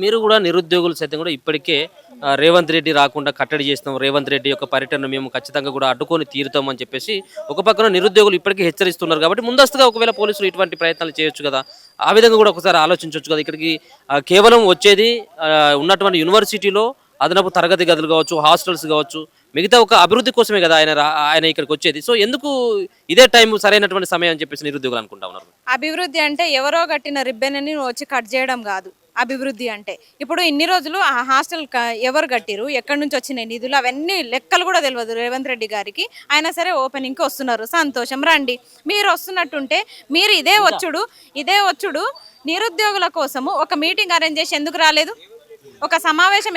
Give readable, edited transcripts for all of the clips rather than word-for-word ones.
మీరు కూడా నిరుద్యోగులు సైతం కూడా ఇప్పటికే రేవంత్ రెడ్డి రాకుండా కట్టడి చేస్తాం, రేవంత్ రెడ్డి యొక్క పర్యటన మేము ఖచ్చితంగా కూడా అడ్డుకొని తీరుతాం అని చెప్పేసి ఒక పక్కన నిరుద్యోగులు ఇప్పటికే హెచ్చరిస్తున్నారు. కాబట్టి ముందస్తుగా ఒకవేళ పోలీసులు ఇటువంటి ప్రయత్నాలు చేయొచ్చు కదా, ఆ విధంగా కూడా ఒకసారి ఆలోచించవచ్చు కదా. ఇక్కడికి కేవలం వచ్చేది ఉన్నటువంటి యూనివర్సిటీలో అదనపు తరగతి గదులు కావచ్చు, హాస్టల్స్ కావచ్చు, మిగతా ఒక అభివృద్ధి కోసమే కదా ఆయన ఇక్కడికి వచ్చేది. సో ఎందుకు ఇదే టైం సరైనటువంటి సమయం అని చెప్పేసి నిరుద్యోగులు అనుకుంటా ఉన్నారు. అభివృద్ధి అంటే ఎవరో కట్టిన రిబ్బన్ అని నువ్వు వచ్చి కట్ చేయడం కాదు అభివృద్ధి అంటే. ఇప్పుడు ఇన్ని రోజులు ఆ హాస్టల్ ఎవరు కట్టిరు, ఎక్కడి నుంచి వచ్చినాయి నిధులు, అవన్నీ లెక్కలు కూడా తెలియదు రేవంత్ రెడ్డి గారికి. అయినా సరే ఓపెనింగ్కి వస్తున్నారు, సంతోషం, రండి. మీరు వస్తున్నట్టుంటే మీరు ఇదే వచ్చుడు నిరుద్యోగుల కోసము ఒక మీటింగ్ అరేంజ్ చేసి ఎందుకు రాలేదు? ఒక సమావేశం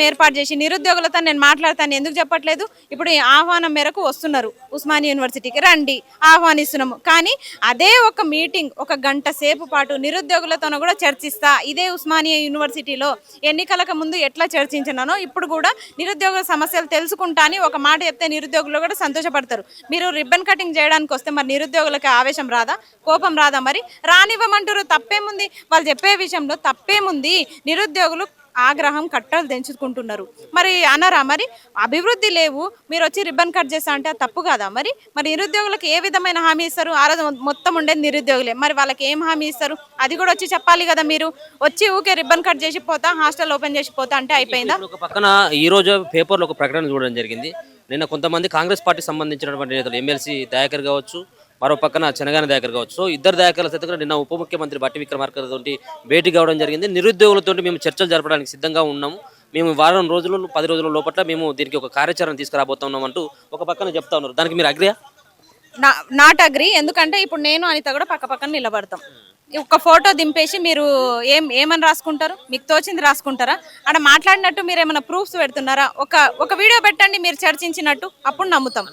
ఏర్పాటు చేసి నిరుద్యోగులతో నేను మాట్లాడతాను ఎందుకు చెప్పట్లేదు? ఇప్పుడు ఈ ఆహ్వానం మేరకు వస్తున్నారు ఉస్మానియా యూనివర్సిటీకి, రండి, ఆహ్వానిస్తున్నాము. కానీ అదే ఒక మీటింగ్ ఒక గంట సేపు పాటు నిరుద్యోగులతో కూడా చర్చిస్తా. ఇదే ఉస్మానియా యూనివర్సిటీలో ఎన్నికలకు ముందు ఎట్లా చర్చించినానో ఇప్పుడు కూడా నిరుద్యోగ సమస్యలు తెలుసుకుంటా అని ఒక మాట చెప్తే నిరుద్యోగులు కూడా సంతోషపడతారు. మీరు రిబ్బన్ కటింగ్ చేయడానికి వస్తే మరి నిరుద్యోగులకి ఆవేశం రాదా, కోపం రాదా? మరి రానివ్వమంటారు, తప్పేముంది? వాళ్ళు చెప్పే విషయంలో తప్పేముంది? నిరుద్యోగులు ఆగ్రహం కట్టలు తెంచుకుంటున్నారు. మరి అనరా? మరి అభివృద్ధి లేవు, మీరు వచ్చి రిబ్బన్ కట్ చేస్తా అంటే తప్పు కాదా? మరి నిరుద్యోగులకు ఏ విధమైన హామీ ఇస్తారు? ఆ రోజు మొత్తం ఉండేది నిరుద్యోగులే, మరి వాళ్ళకి ఏం హామీ ఇస్తారు? అది కూడా వచ్చి చెప్పాలి కదా. మీరు వచ్చి ఊకే రిబ్బన్ కట్ చేసి పోతా, హాస్టల్ ఓపెన్ చేసి పోతా అంటే అయిపోయిందా? ఒక పక్కన ఈ రోజు పేపర్లో ఒక ప్రకటన చూడడం జరిగింది. నిన్న కొంతమంది కాంగ్రెస్ పార్టీ సంబంధించినటువంటి నేతలు, ఎమ్మెల్సీ దయాకర్ కావచ్చు, మరో పక్కన చెనగాని దయాకర్ కావచ్చు, సో ఇద్దరు దయాకర్ల సైతం నిన్న ఉప ముఖ్యమంత్రి బట్టి విక్రమార్క తోటి భేటీ కావడం జరిగింది. నిరుద్యోగులతో మేము చర్చలు జరపడానికి సిద్ధంగా ఉన్నాము, మేము వారం రోజులు 10 రోజుల లోపల మేము దీనికి ఒక కార్యాచరణ తీసుకురాబోతున్నాం అంటూ ఒక పక్కన చెప్తా ఉన్నారు. దానికి మీరు అగ్రియా? Not agree. ఎందుకంటే ఇప్పుడు నేను అనిత కూడా పక్క పక్కన నిలబడతాం. ఒక ఫోటో దింపేసి మీరు ఏమని రాసుకుంటారు? మీకు తోచింది రాసుకుంటారా? అక్కడ మాట్లాడినట్టు మీరు ఏమైనా ప్రూఫ్స్ పెడుతున్నారా? ఒక వీడియో పెట్టండి మీరు చర్చించినట్టు, అప్పుడు నమ్ముతాం.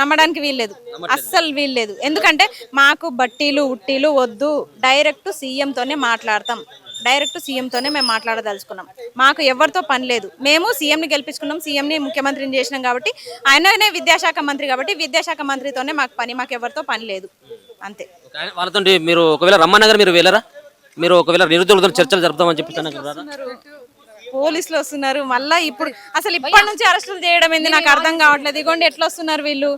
నమ్మడానికి వీల్లేదు, అస్సలు వీల్లేదు. ఎందుకంటే మాకు బట్టీలు ఉట్టీలు వద్దు, డైరెక్ట్ సీఎంతోనే మాట్లాడతాం. మేము మాట్లాడదలుచుకున్నాం. మాకు ఎవరితో పని లేదు. మేము సీఎంని గెలిపించుకున్నాం, సీఎంని ముఖ్యమంత్రిని చేసినాం కాబట్టి, ఆయననే విద్యాశాఖ మంత్రి కాబట్టి విద్యాశాఖ మంత్రితోనే మాకు పని, మాకు ఎవరితో పని లేదు, అంతే. వాళ్ళతో మీరు ఒకవేళ రమ్మన్నగారు మీరు వెళ్ళరా? మీరు ఒకవేళ నిరుద్యోగులతో చర్చలు జరుపుతామని చెప్పి పోలీసులు వస్తున్నారు మళ్ళీ. ఇప్పుడు అసలు ఇప్పటి నుంచి అరెస్టులు చేయడం ఏంది నాకు అర్థం కావట్లేదు. ఇగోండి ఎట్లా వస్తున్నారు వీళ్ళు.